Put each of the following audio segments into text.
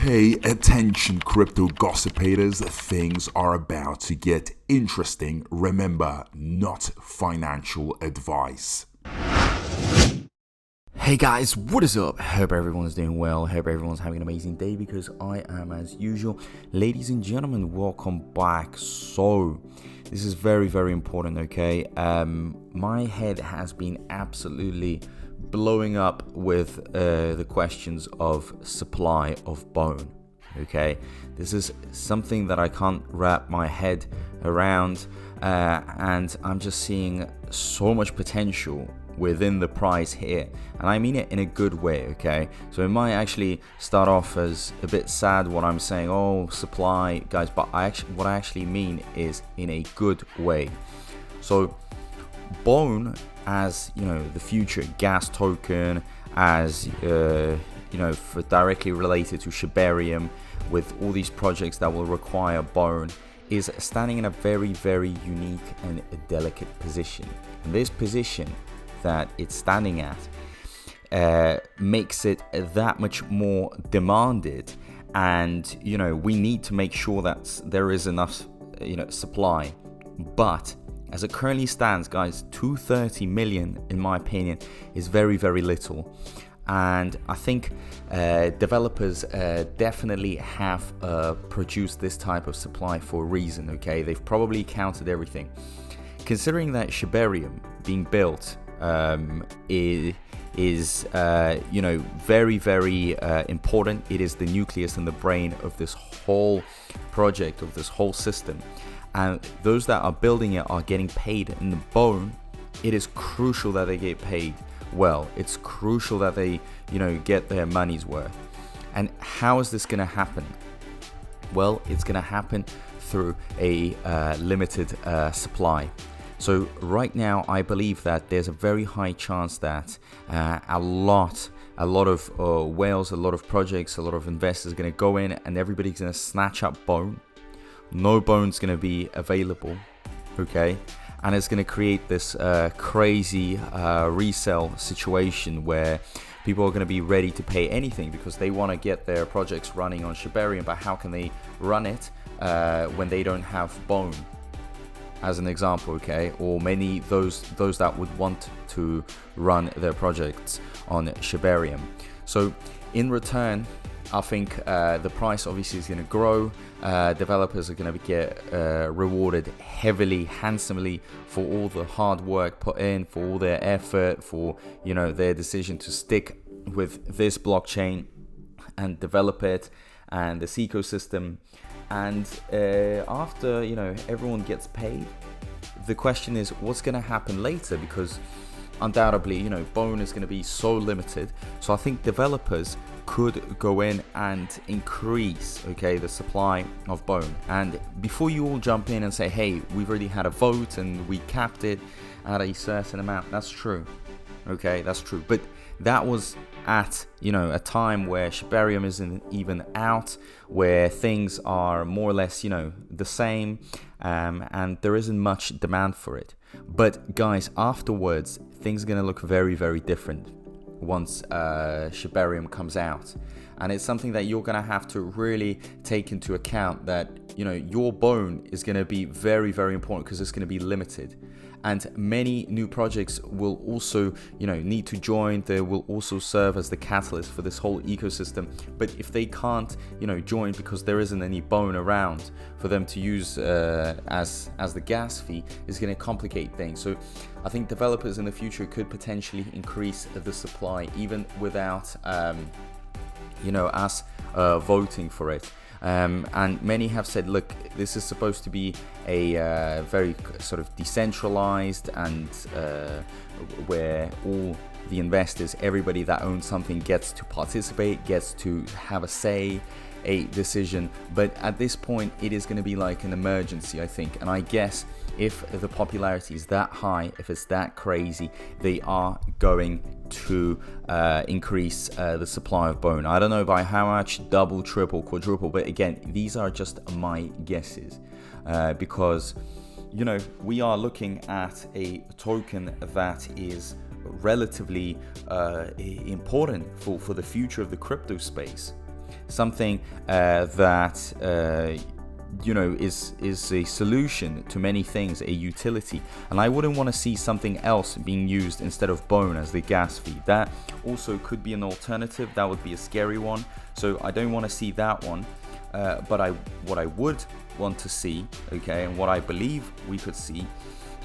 Hey, attention crypto gossipators, things are about to get interesting. Remember, not financial advice. Hey guys, what is up? Hope everyone's doing well. Hope everyone's having an amazing day because I am as usual. Ladies and gentlemen, welcome back. So, this is very, very important, okay? My head has been absolutely blowing up with the questions of supply of bone, okay? This is something that I can't wrap my head around, and I'm just seeing so much potential within the price here, and I mean it in a good way, okay? So it might actually start off as a bit sad what I'm saying, oh, supply, guys, but what I actually mean is in a good way. So bone, as you know, the future gas token, as for directly related to Shibarium, with all these projects that will require bone, is standing in a very, very unique and delicate position. And this position that it's standing at makes it that much more demanded, and we need to make sure that there is enough supply. But as it currently stands, guys, 230 million, in my opinion, is very, very little. And I think developers definitely have produced this type of supply for a reason, okay? They've probably counted everything. Considering that Shibarium being built is very, very important. It is the nucleus and the brain of this whole project, of this whole system. And those that are building it are getting paid in the bone. It is crucial that they get paid well. It's crucial that they, get their money's worth. And how is this going to happen? Well, it's going to happen through a limited supply. So right now, I believe that there's a very high chance that a lot of whales, a lot of projects, a lot of investors are going to go in, and everybody's going to snatch up bone. No bone's going to be available, okay? And it's going to create this crazy resale situation where people are going to be ready to pay anything because they want to get their projects running on Shibarium. But how can they run it when they don't have bone, as an example, okay? Or many those that would want to run their projects on Shibarium. So in return, I think the price obviously is going to grow. Developers are going to get rewarded heavily, handsomely, for all the hard work put in, for all their effort, for their decision to stick with this blockchain and develop it and this ecosystem. And after everyone gets paid, the question is what's going to happen later, because undoubtedly bone is going to be so limited. So I think developers could go in and increase, the supply of bone. And before you all jump in and say, hey, we've already had a vote and we capped it at a certain amount, that's true, that's true. But that was at a time where Shibarium isn't even out, where things are more or less the same, and there isn't much demand for it. But guys, afterwards things are going to look very, very different once Shibarium comes out. And it's something that you're going to have to really take into account, that your bone is going to be very, very important because it's going to be limited. And many new projects will also need to join. They will also serve as the catalyst for this whole ecosystem. But if they can't join because there isn't any bone around for them to use as the gas fee, is going to complicate things. So I think developers in the future could potentially increase the supply even without us voting for it. And many have said, look, this is supposed to be a very sort of decentralized and where all the investors, everybody that owns something, gets to participate, gets to have a say, a decision. But at this point, it is going to be like an emergency, I think. And I guess if the popularity is that high, if it's that crazy, they are going to increase the supply of bone. I don't know by how much, double, triple, quadruple, but again, these are just my guesses, because we are looking at a token that is relatively important for the future of the crypto space. something that you know, is a solution to many things, a utility. And I wouldn't want to see something else being used instead of bone as the gas feed. That also could be an alternative. That would be a scary one. So I don't want to see that one. But what I would want to see, okay, and what I believe we could see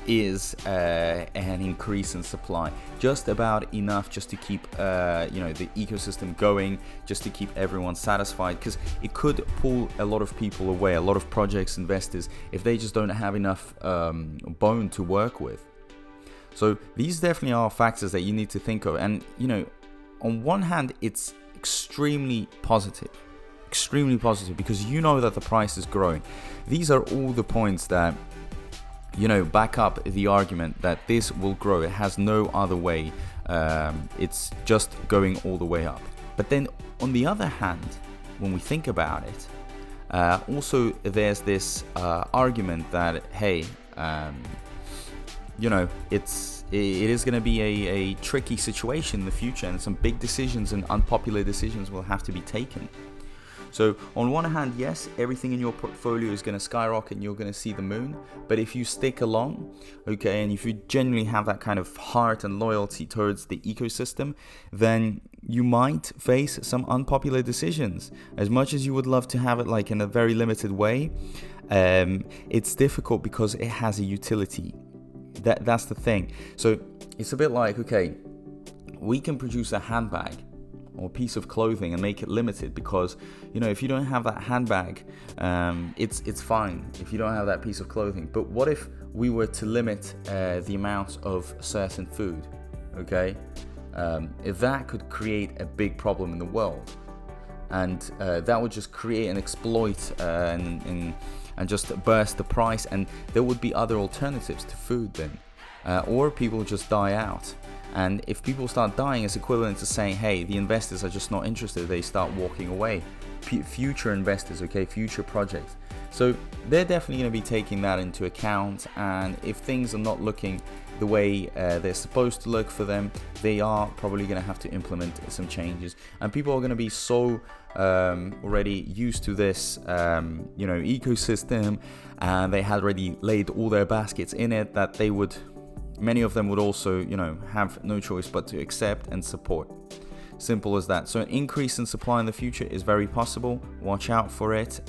is an increase in supply, just about enough just to keep you know, the ecosystem going, just to keep everyone satisfied, because it could pull a lot of people away, a lot of projects, investors, if they just don't have enough bone to work with. So these definitely are factors that you need to think of. And you know, on one hand, it's extremely positive because you know that the price is growing. These are all the points that, you know, back up the argument that this will grow. It has no other way. It's just going all the way up. But then on the other hand, when we think about it, also there's this argument that, hey, you know, it is going to be a tricky situation in the future, and some big decisions and unpopular decisions will have to be taken. So on one hand, yes, everything in your portfolio is going to skyrocket and you're going to see the moon. But if you stick along, okay, and if you genuinely have that kind of heart and loyalty towards the ecosystem, then you might face some unpopular decisions. As much as you would love to have it like in a very limited way, it's difficult because it has a utility. That's the thing. So it's a bit like, okay, we can produce a handbag or piece of clothing and make it limited, because, you know, if you don't have that handbag, it's fine if you don't have that piece of clothing. But what if we were to limit the amount of certain food? Okay, if that could create a big problem in the world, and that would just create and exploit and just burst the price, and there would be other alternatives to food then, or people just die out. And if people start dying, it's equivalent to saying, hey, the investors are just not interested, they start walking away. Future investors, okay, future projects. So they're definitely going to be taking that into account, and if things are not looking the way they're supposed to look for them, they are probably going to have to implement some changes. And people are going to be so already used to this you know, ecosystem, and they had already laid all their baskets in it, that they would, many of them would also, you know, have no choice but to accept and support. Simple as that. So an increase in supply in the future is very possible. Watch out for it.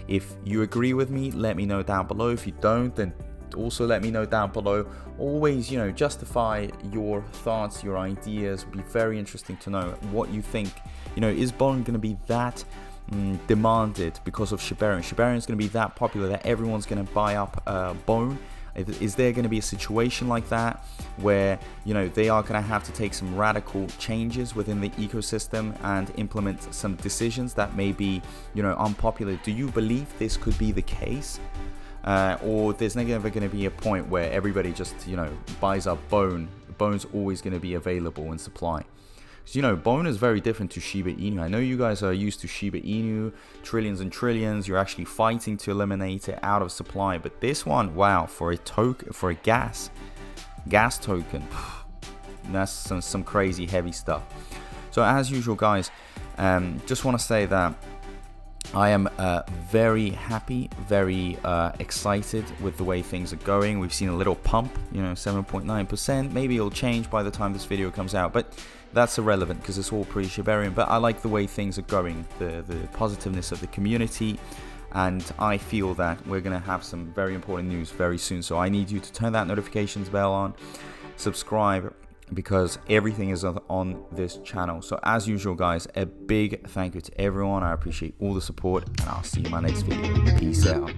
If you agree with me, let me know down below. If you don't, then also let me know down below. Always, you know, justify your thoughts, your ideas. It'd be very interesting to know what you think. You know, is bone going to be that demanded because of Shibarium? Shibarium is going to be that popular that everyone's going to buy up bone? Is there going to be a situation like that where, you know, they are going to have to take some radical changes within the ecosystem and implement some decisions that may be, you know, unpopular? Do you believe this could be the case? Or there's never going to be a point where everybody just, you know, buys up bone? Bone's always going to be available in supply. You know, bone is very different to Shiba Inu. I know you guys are used to Shiba Inu, trillions and trillions. You're actually fighting to eliminate it out of supply. But this one, wow, for a token, for a gas token, that's some crazy heavy stuff. So as usual, guys, just want to say that I am very happy, very excited with the way things are going. We've seen a little pump, you know, 7.9%. Maybe it'll change by the time this video comes out, but that's irrelevant because it's all pre-Shibarium. But I like the way things are going, the positiveness of the community, and I feel that we're going to have some very important news very soon. So I need you to turn that notifications bell on, subscribe, because everything is on this channel. So as usual, guys, a big thank you to everyone. I appreciate all the support, and I'll see you in my next video. Peace out.